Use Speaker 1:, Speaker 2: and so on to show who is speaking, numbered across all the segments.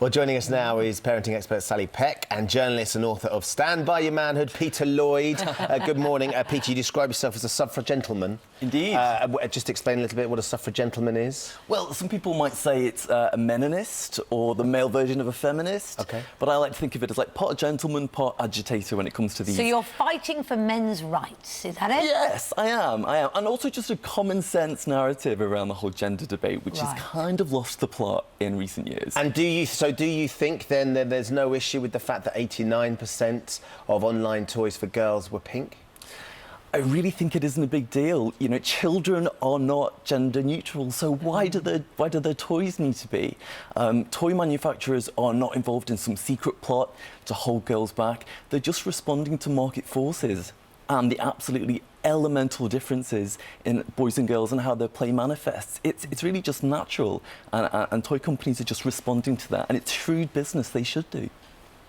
Speaker 1: Well, joining us now is parenting expert Sally Peck and journalist and author of Stand By Your Manhood, Peter Lloyd. Good morning. Peter, you describe yourself as a suffrage gentleman.
Speaker 2: Indeed.
Speaker 1: Just explain a little bit what a suffrage gentleman is.
Speaker 2: Well, some people might say it's a meninist or the male version of a feminist.
Speaker 1: OK.
Speaker 2: But I like to think of it as like part gentleman, part agitator when it comes to these.
Speaker 3: So you're fighting for men's rights, is that it?
Speaker 2: Yes, I am. And also just a common sense narrative around the whole gender debate, which has kind of lost the plot in recent years.
Speaker 1: And do you think then that there's no issue with the fact that 89% of online toys for girls were pink?
Speaker 2: I really think it isn't a big deal. You know, children are not gender neutral, so why do their toys need to be? Toy manufacturers are not involved in some secret plot to hold girls back. They're just responding to market forces and the absolutely elemental differences in boys and girls and how their play manifests. It's really just natural, and toy companies are just responding to that, and it's shrewd business. They should do.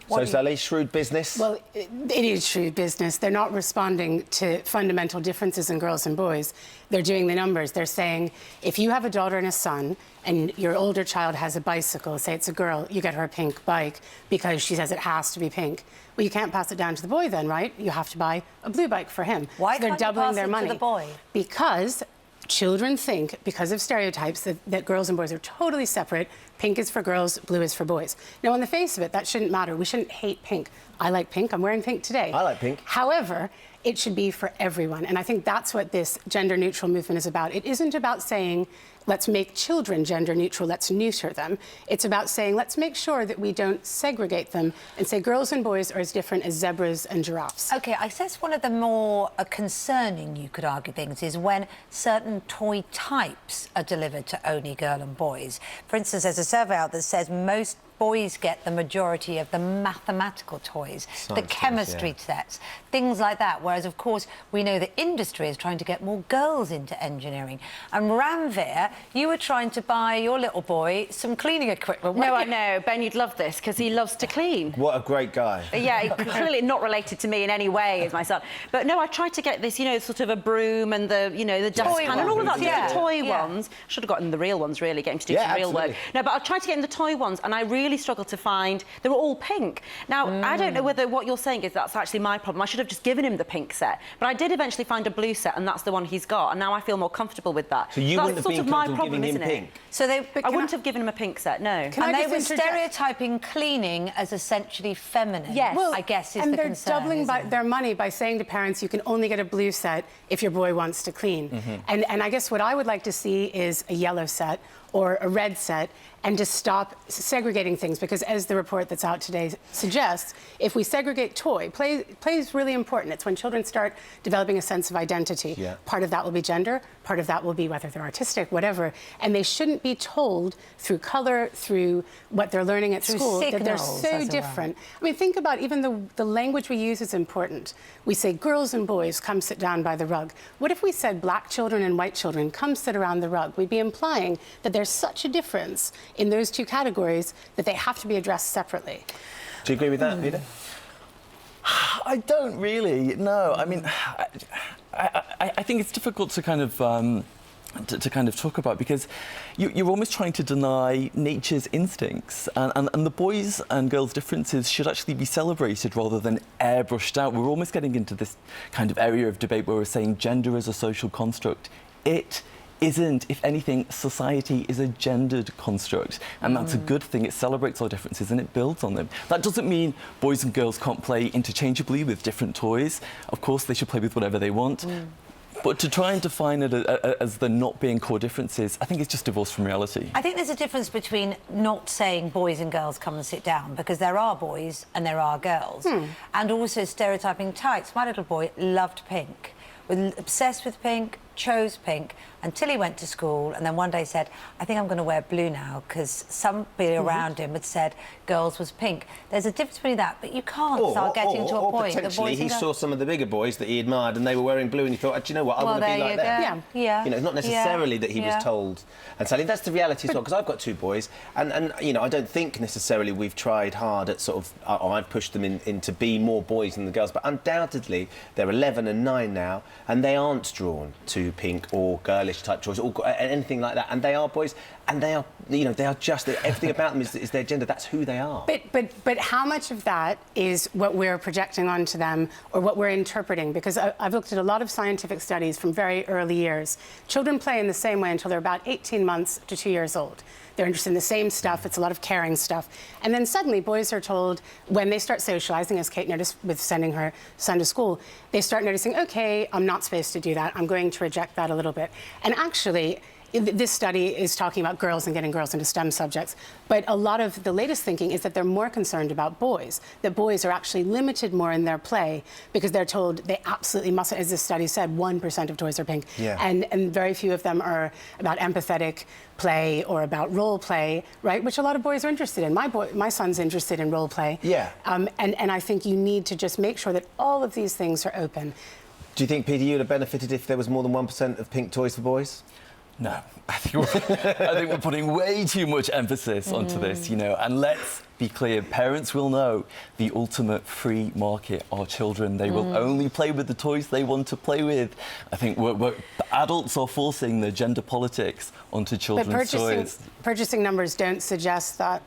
Speaker 1: So, Sally, shrewd business?
Speaker 4: Well, it is shrewd business. They're not responding to fundamental differences in girls and boys. They're doing the numbers. They're saying, if you have a daughter and a son, and your older child has a bicycle, say it's a girl, you get her a pink bike because she says it has to be pink. Well, you can't pass it down to the boy then, right? You have to buy a blue bike for him.
Speaker 3: Why
Speaker 4: so they're
Speaker 3: can't you
Speaker 4: doubling
Speaker 3: pass
Speaker 4: their
Speaker 3: it
Speaker 4: money.
Speaker 3: to the boy?
Speaker 4: Because children think, because of stereotypes, that girls and boys are totally separate. Pink is for girls, blue is for boys. Now, on the face of it, that shouldn't matter. We shouldn't hate pink. I like pink. I'm wearing pink today.
Speaker 1: I like pink.
Speaker 4: However, it should be for everyone. And I think that's what this gender-neutral movement is about. It isn't about saying, let's make children gender-neutral, let's neuter them. It's about saying, let's make sure that we don't segregate them and say girls and boys are as different as zebras and giraffes.
Speaker 3: OK, I guess one of the more concerning, you could argue, things is when certain toy types are delivered to only girl and boys. For instance, there's a survey out that says most boys get the majority of the mathematical toys, the chemistry sets, things like that. Whereas, of course, we know the industry is trying to get more girls into engineering. And Ranveer, you were trying to buy your little boy some cleaning equipment.
Speaker 5: No, I know. Ben, you'd love this because he loves to clean.
Speaker 1: What a great guy.
Speaker 5: Yeah, clearly not related to me in any way as my son. But no, I tried to get this, you know, sort of a broom and the, you know, the dustpan and all of that, the toy ones. Should have gotten the real ones, really, get him to do some real work. No, but I tried to get in the toy ones and I really struggled to find... They were all pink. Now, I don't know whether what you're saying is that's actually my problem. I should have just given him the pink set. But I did eventually find a blue set and that's the one he's got. And now I feel more comfortable with that.
Speaker 1: So you
Speaker 5: that's
Speaker 1: wouldn't have
Speaker 5: sort
Speaker 1: been
Speaker 5: of my
Speaker 1: comfortable
Speaker 5: problem,
Speaker 1: giving him
Speaker 5: isn't
Speaker 1: pink?
Speaker 5: it?
Speaker 3: So
Speaker 5: I wouldn't have given him a pink set, no.
Speaker 3: And they were stereotyping cleaning as essentially feminine,
Speaker 5: yes.
Speaker 4: Well,
Speaker 3: I guess is
Speaker 4: and
Speaker 3: the concern.
Speaker 4: they're doubling their money by saying to parents, you can only get a blue set if your boy wants to clean. And I guess what I would like to see is a yellow set or a red set, and to stop segregating things, because as the report that's out today suggests, if we segregate play is really important. It's when children start developing a sense of identity.
Speaker 1: Yeah.
Speaker 4: Part of that will be gender, part of that will be whether they're artistic, whatever. And they shouldn't be told through colour, through what they're learning at school, that they're so different. I mean, think about even the language we use is important. We say girls and boys, come sit down by the rug. What if we said black children and white children, come sit around the rug? We'd be implying that there's such a difference in those two categories that they have to be addressed separately.
Speaker 1: Do you agree with that, Peter?
Speaker 2: I don't really, no. I mean, I think it's difficult to kind of... To kind of talk about, because you're almost trying to deny nature's instincts, and the boys and girls' differences should actually be celebrated rather than airbrushed out. We're almost getting into this kind of area of debate where we're saying gender is a social construct. It isn't. If anything, society is a gendered construct, and that's a good thing. It celebrates our differences and it builds on them. That doesn't mean boys and girls can't play interchangeably with different toys. Of course, they should play with whatever they want. But to try and define it as there not being core differences, I think it's just divorced from reality.
Speaker 3: I think there's a difference between not saying boys and girls come and sit down, because there are boys and there are girls, and also stereotyping types. My little boy loved pink, was obsessed with pink, chose pink, until he went to school and then one day said, I think I'm going to wear blue now, because somebody around him had said girls was pink. There's a difference between that, but you can't start getting to a point.
Speaker 1: Potentially he saw some of the bigger boys that he admired and they were wearing blue and he thought, do you know what, I want to be like them.
Speaker 3: Yeah.
Speaker 1: You know, it's not necessarily that he was told. And Sally, that's the reality as well, because I've got two boys and you know, I don't think necessarily we've tried hard at sort of, I've pushed them in to be more boys than the girls, but undoubtedly they're 11 and 9 now and they aren't drawn to pink or girlish type choice or anything like that, and they are boys. and they are, you know, they are just everything about them is their gender. That's who they are.
Speaker 4: But how much of that is what we're projecting onto them or what we're interpreting? Because I've looked at a lot of scientific studies from very early years. Children play in the same way until they're about 18 months to 2 years old. They're interested in the same stuff. It's a lot of caring stuff. And then suddenly boys are told, when they start socializing, as Kate noticed with sending her son to school, they start noticing, okay, I'm not supposed to do that. I'm going to reject that a little bit. And actually, this study is talking about girls and getting girls into STEM subjects, but a lot of the latest thinking is that they're more concerned about boys, that boys are actually limited more in their play because they're told they absolutely mustn't, as this study said, 1% of toys are pink, and very few of them are about empathetic play or about role play, right, which a lot of boys are interested in. My son's interested in role play. And I think you need to just make sure that all of these things are open.
Speaker 1: Do you think, Peter, you would have benefited if there was more than 1% of pink toys for boys?
Speaker 2: No, I think we're putting way too much emphasis onto this, you know, and let's be clear, parents will know the ultimate free market are children. They will only play with the toys they want to play with. I think adults are forcing the gender politics onto children's toys.
Speaker 4: Purchasing numbers don't suggest that.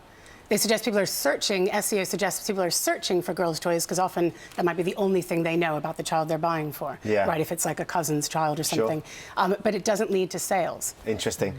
Speaker 4: They suggest people are searching, SEO suggests people are searching for girls' toys because often that might be the only thing they know about the child they're buying for, right, if it's like a cousin's child or something. But it doesn't lead to sales.
Speaker 1: Interesting.